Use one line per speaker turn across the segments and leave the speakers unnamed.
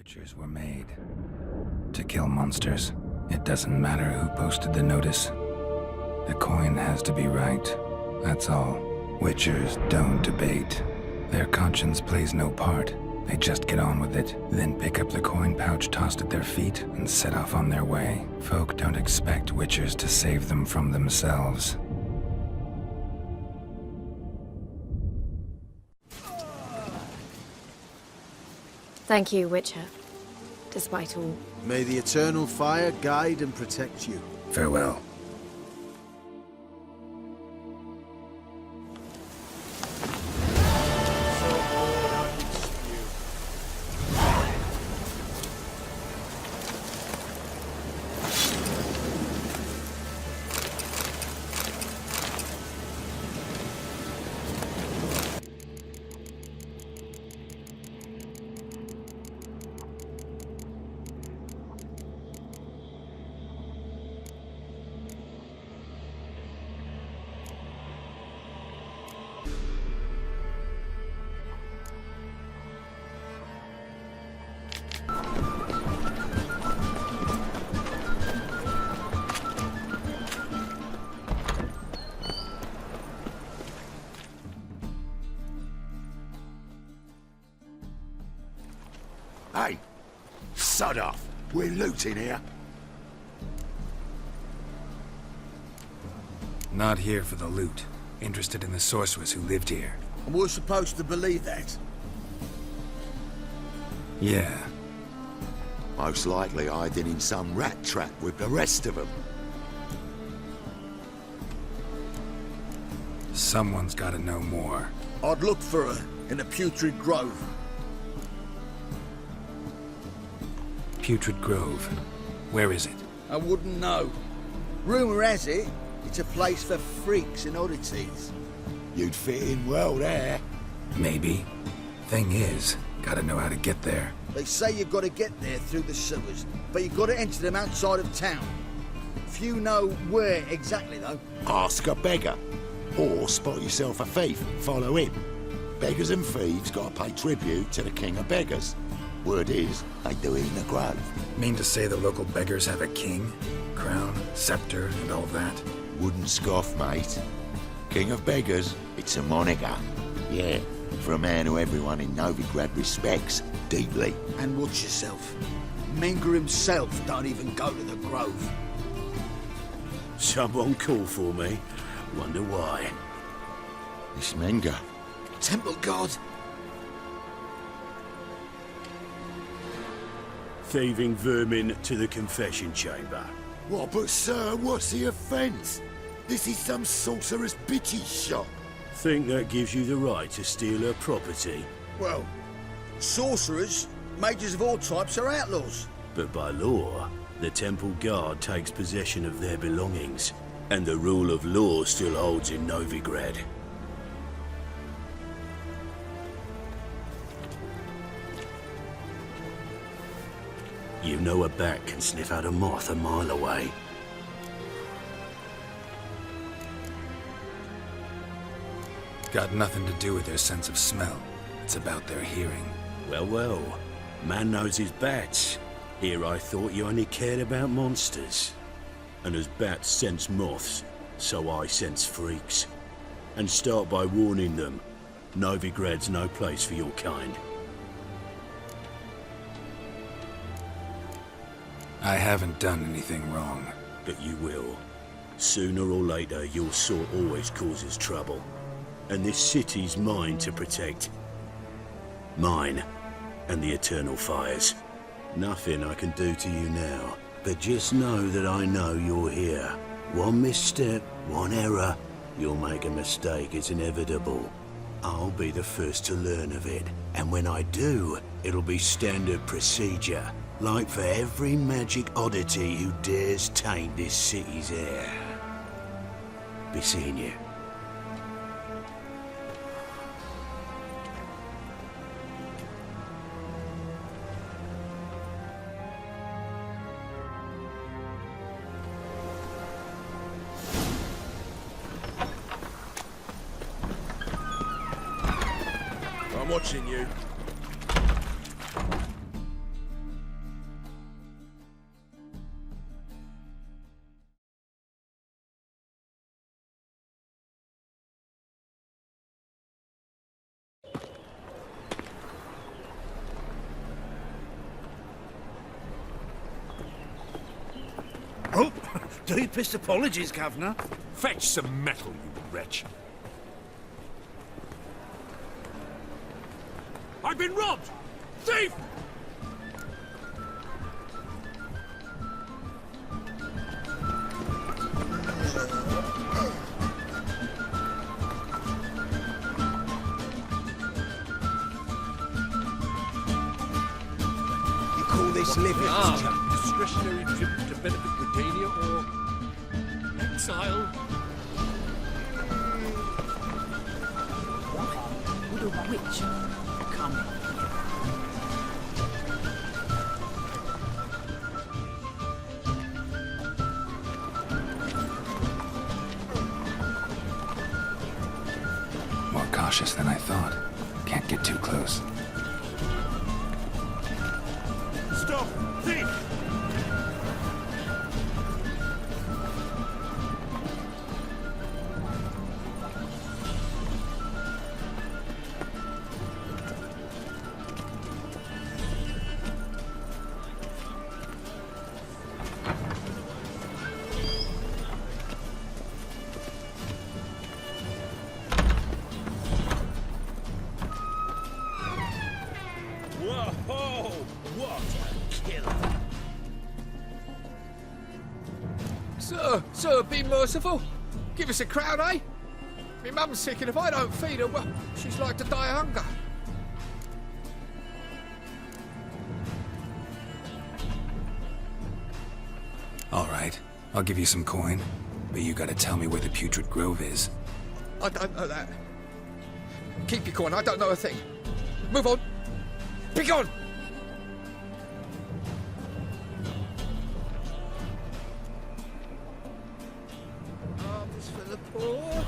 Witchers were made to kill monsters. It doesn't matter who posted the notice. The coin has to be right. That's all. Witchers don't debate. Their conscience plays no part. They just get on with it, then pick up the coin pouch tossed at their feet and set off on their way. Folk don't expect Witchers to save them from themselves.
Thank you, Witcher. Despite all.
May the eternal fire guide and protect you.
Farewell.
Hey, sod off. We're looting here.
Not here for the loot. Interested in the sorceress who lived here.
And we're supposed to believe that?
Yeah.
Most likely hiding in some rat trap with the rest of them.
Someone's gotta know more.
I'd look for her in the Putrid Grove.
Putrid Grove. Where is it?
I wouldn't know. Rumour has it, it's a place for freaks and oddities.
You'd fit in well there.
Maybe. Thing is, gotta know how to get there.
They say you've got to get there through the sewers, but you've got to enter them outside of town. Few know where exactly, though.
Ask a beggar. Or spot yourself a thief and follow him. Beggars and thieves gotta pay tribute to the king of beggars. Word is, they do it in the grove.
Mean to say the local beggars have a king, crown, scepter, and all that?
Wouldn't scoff, mate. King of beggars, it's a moniker. Yeah, for a man who everyone in Novigrad respects deeply.
And watch yourself. Menger himself don't even go to the Grove.
Someone call for me. Wonder why.
It's Menger.
Temple God.
Thieving vermin to the confession chamber.
What, but sir, what's the offence? This is some sorcerer's bitchy shop.
Think that gives you the right to steal her property?
Well, sorcerers, mages of all types are outlaws.
But by law, the temple guard takes possession of their belongings, and the rule of law still holds in Novigrad. You know a bat can sniff out a moth a mile away.
Got nothing to do with their sense of smell. It's about their hearing.
Well, well. Man knows his bats. Here I thought you only cared about monsters. And as bats sense moths, so I sense freaks. And start by warning them. Novigrad's no place for your kind.
I haven't done anything wrong.
But you will. Sooner or later, your sort always causes trouble. And this city's mine to protect. Mine and the eternal fires. Nothing I can do to you now. But just know that I know you're here. One misstep, one error, you'll make a mistake, it's inevitable. I'll be the first to learn of it. And when I do, it'll be standard procedure. Like for every magic oddity who dares taint this city's air. Be seeing you.
I'm watching you.
Oh, deepest apologies, Governor.
Fetch some metal, you wretch. I've been robbed! Thief!
You call this living?
Discretionary trip to benefit Britannia or exile?
Why would a witch come here?
More cautious than I thought. Can't get too close.
Stop! Thief! Whoa! What a killer!
Sir, be merciful. Give us a crown, eh? Me mum's sick, and if I don't feed her, well, she's like to die of hunger.
All right, I'll give you some coin, but you gotta tell me where the Putrid Grove is.
I don't know that. Keep your coin, I don't know a thing. Move on. Be gone! Arms for the poor.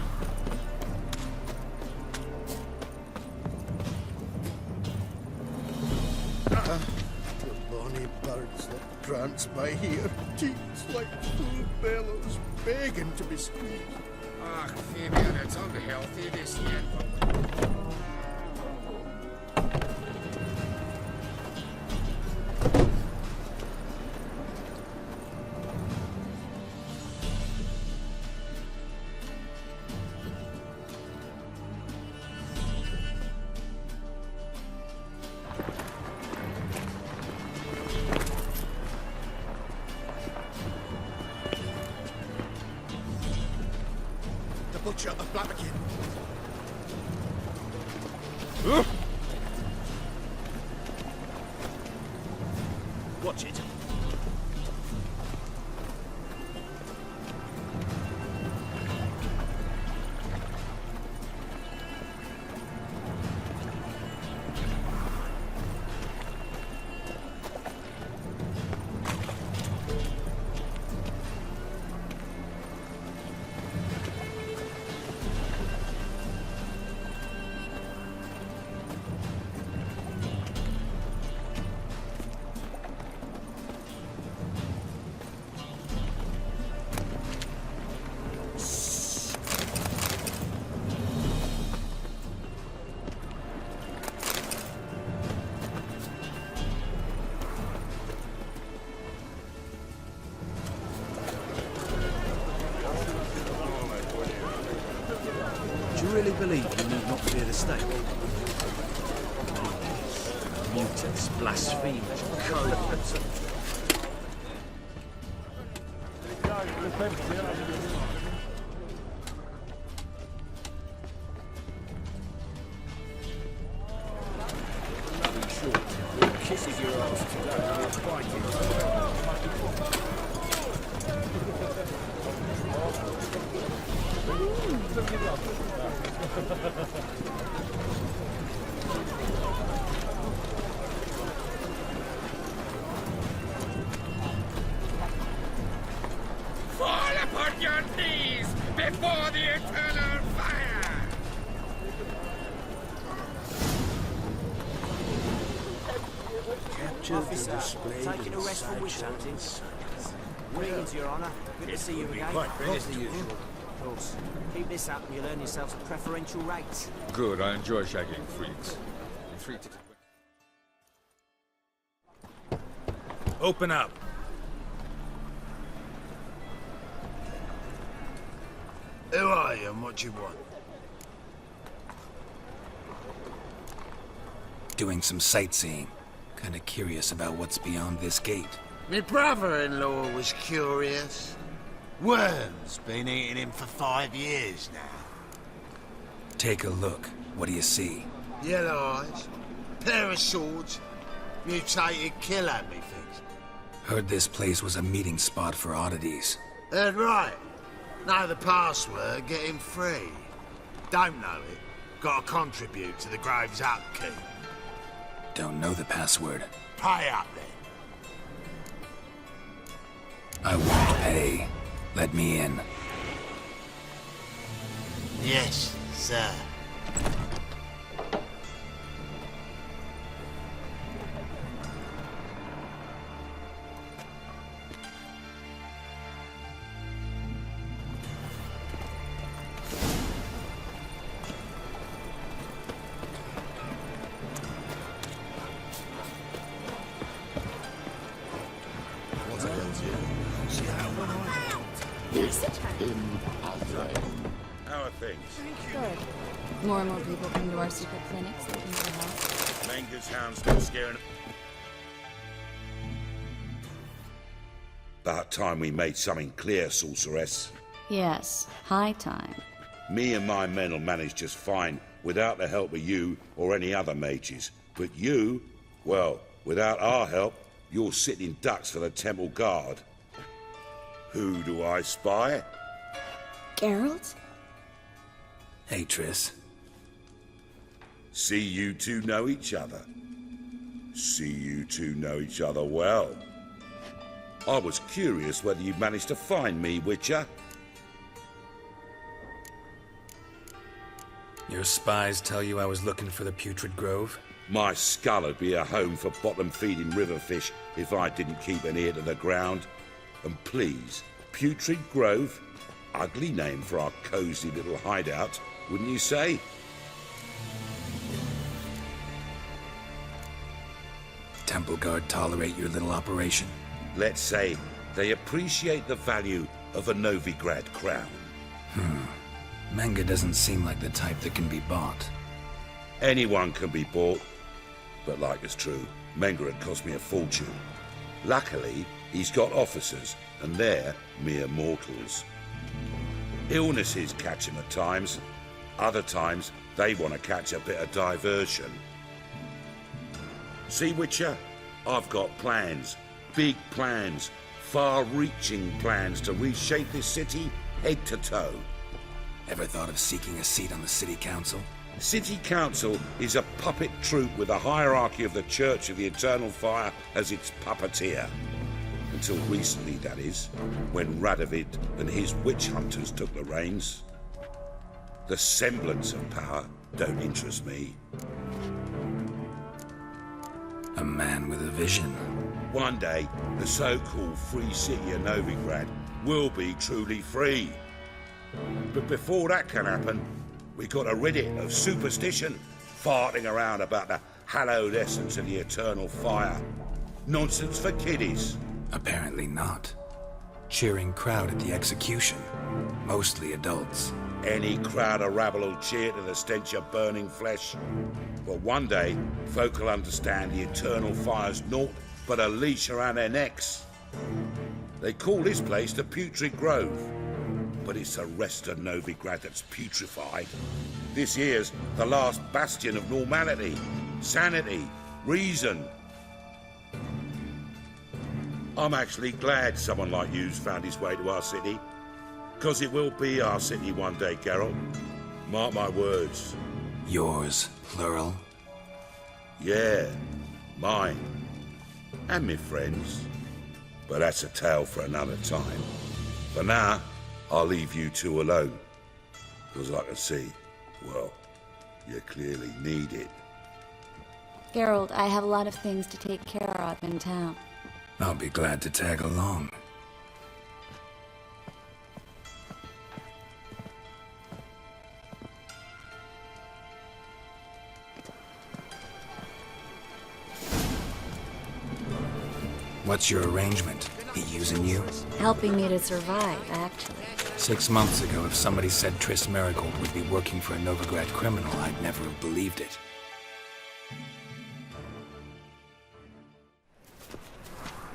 The bonny birds that prance by here, cheeks like full bellows, begging to be squeezed.
Ah, Fabian, it's unhealthy this year.
The butcher of Blaviken.
Watch it.
Do you really believe you need not fear the stake? Mutants, blasphemers, cowards.
Kisses your ass today, you're fighting.
Fall upon your knees before the eternal fire!
Officer, taking a rest from witch hunting. Greetings, Your Honour. Good to see you again.
As the usual.
Of course. Keep this up and you'll earn yourselves preferential rates.
Good, I enjoy shagging freaks. Open up. Who are you and what do you want?
Doing some sightseeing. Kinda curious about what's beyond this gate.
My brother-in-law was curious. Worms been eating him for 5 years now.
Take a look. What do you see?
Yellow eyes, pair of swords, mutated killer, methinks.
Heard this place was a meeting spot for oddities.
Heard right. Know the password, get him free. Don't know it, gotta contribute to the Grave's upkeep.
Don't know the password.
Pay up then.
I won't pay. Let me in.
Yes, sir.
How are things?
Good. More and more people come to our secret clinics looking for help.
Manga's hound's been scaring. About time we made something clear, sorceress.
Yes, high time.
Me and my men will manage just fine without the help of you or any other mages. But you, well, without our help, you're sitting ducks for the temple guard. Who do I spy?
Geralt?
Hey, Triss.
See you two know each other. See you two know each other well. I was curious whether you managed to find me, Witcher.
Your spies tell you I was looking for the Putrid Grove?
My skull would be a home for bottom-feeding river fish if I didn't keep an ear to the ground. And please, Putrid Grove? Ugly name for our cosy little hideout, wouldn't you say?
Temple Guard tolerate your little operation?
Let's say they appreciate the value of a Novigrad crown.
Manga doesn't seem like the type that can be bought.
Anyone can be bought, but like it's true, Menga had cost me a fortune. Luckily, he's got officers, and they're mere mortals. Illnesses catch him at times. Other times, they want to catch a bit of diversion. See, Witcher? I've got plans. Big plans. Far-reaching plans to reshape this city head to toe.
Ever thought of seeking a seat on the city council?
City Council is a puppet troupe with a hierarchy of the Church of the Eternal Fire as its puppeteer. Until recently, that is, when Radovid and his witch hunters took the reins. The semblance of power don't interest me.
A man with a vision.
One day, the so-called free city of Novigrad will be truly free. But before that can happen, we got rid of superstition, farting around about the hallowed essence of the eternal fire. Nonsense for kiddies.
Apparently not. Cheering crowd at the execution. Mostly adults.
Any crowd of rabble will cheer to the stench of burning flesh. But one day, folk will understand the eternal fire's naught but a leash around their necks. They call this place the Putrid Grove. But it's the rest of Novigrad that's putrefied. This here's the last bastion of normality, sanity, reason. I'm actually glad someone like you's found his way to our city. Because it will be our city one day, Geralt. Mark my words.
Yours, plural.
Yeah, mine. And me friends. But that's a tale for another time. For now, I'll leave you two alone. Because I can see, well, you clearly need it.
Geralt, I have a lot of things to take care of in town.
I'll be glad to tag along. What's your arrangement? He using you?
Helping me to survive, actually.
6 months ago, if somebody said Triss Merigold would be working for a Novigrad criminal, I'd never have believed it.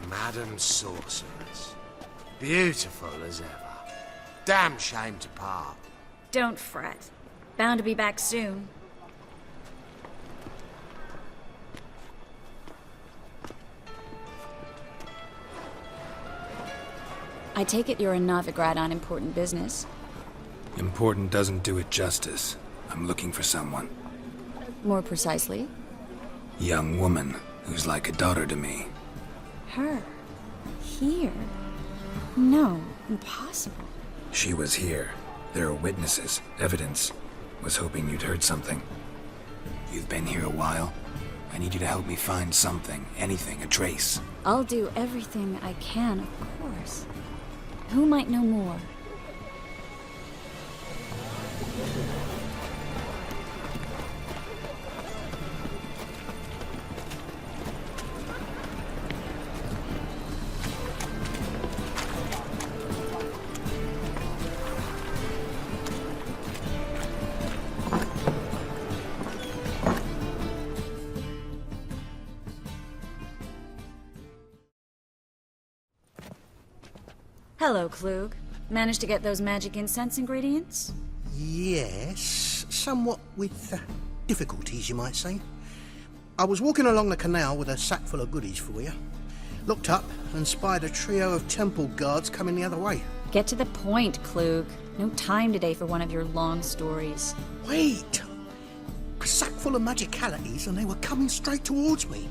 Madam Sorceress. Beautiful as ever. Damn shame to part.
Don't fret. Bound to be back soon. I take it you're in Novigrad on important business.
Important doesn't do it justice. I'm looking for someone.
More precisely?
Young woman who's like a daughter to me.
Her? Here? No, impossible.
She was here. There are witnesses, evidence. Was hoping you'd heard something. You've been here a while. I need you to help me find something, anything, a trace.
I'll do everything I can, of course. Who might know more? Hello, Klug. Managed to get those magic incense ingredients?
Yes, somewhat with difficulties, you might say. I was walking along the canal with a sack full of goodies for you. Looked up and spied a trio of temple guards coming the other way.
Get to the point, Klug. No time today for one of your long stories.
Wait! A sack full of magicalities and they were coming straight towards me.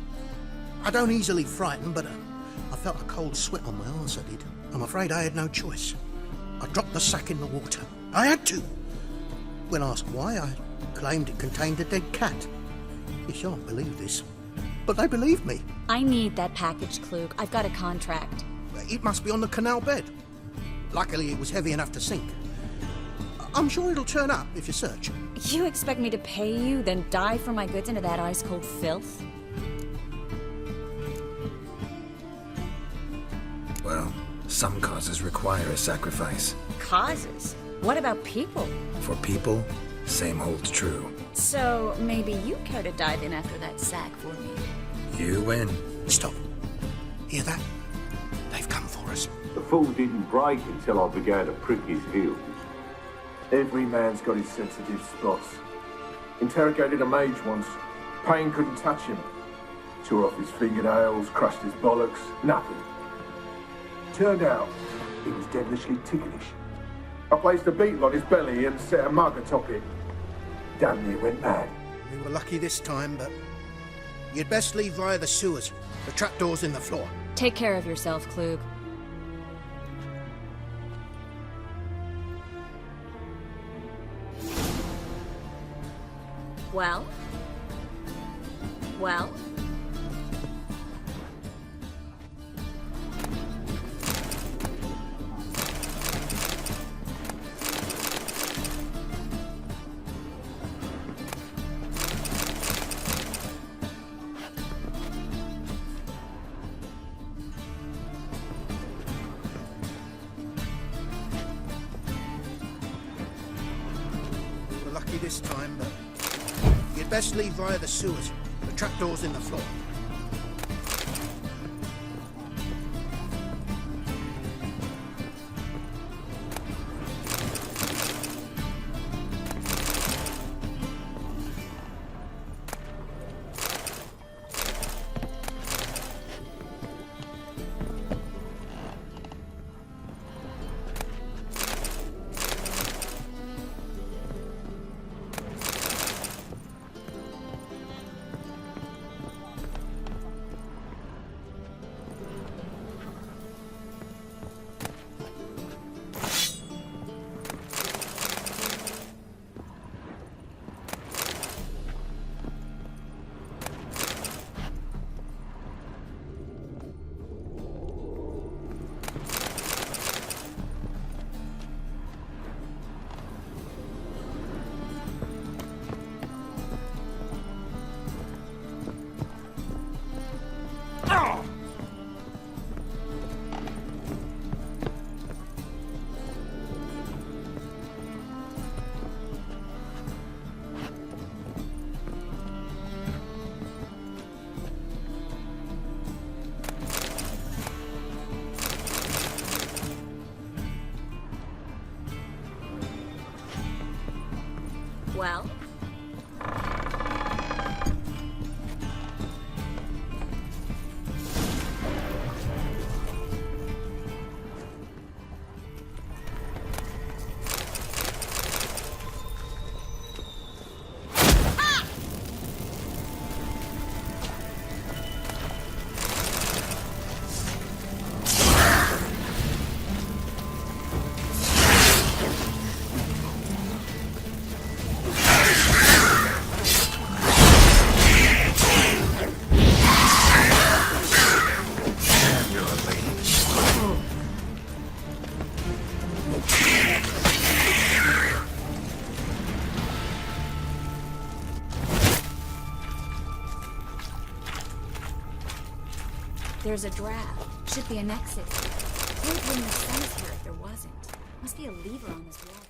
I don't easily frighten, but I felt a cold sweat on my arse, I did. I'm afraid I had no choice. I dropped the sack in the water. I had to. When asked why, I claimed it contained a dead cat. You shan't believe this, but they believed me.
I need that package, Klug. I've got a contract.
It must be on the canal bed. Luckily, it was heavy enough to sink. I'm sure it'll turn up if you search.
You expect me to pay you, then dive for my goods into that ice-cold filth?
Well, some causes require a sacrifice.
Causes? What about people?
For people, same holds true.
So, maybe you care to dive in after that sack for me?
You win.
Stop. Hear that? They've come for us.
The fall didn't break until I began to prick his heels. Every man's got his sensitive spots. Interrogated a mage once. Pain couldn't touch him. Tore off his fingernails, crushed his bollocks, nothing. Turned out, he was devilishly ticklish. I placed a beetle on his belly and set a mug atop it. Damn near went mad.
We were lucky this time, but you'd best leave via the sewers. The trapdoor's in the floor.
Take care of yourself, Klug. Well? Well?
We were lucky this time, but you'd best leave via the sewers. The trapdoor's in the floor.
There's a draft. Should be an exit. Who would bring the sun here if there wasn't? Must be a lever on this wall.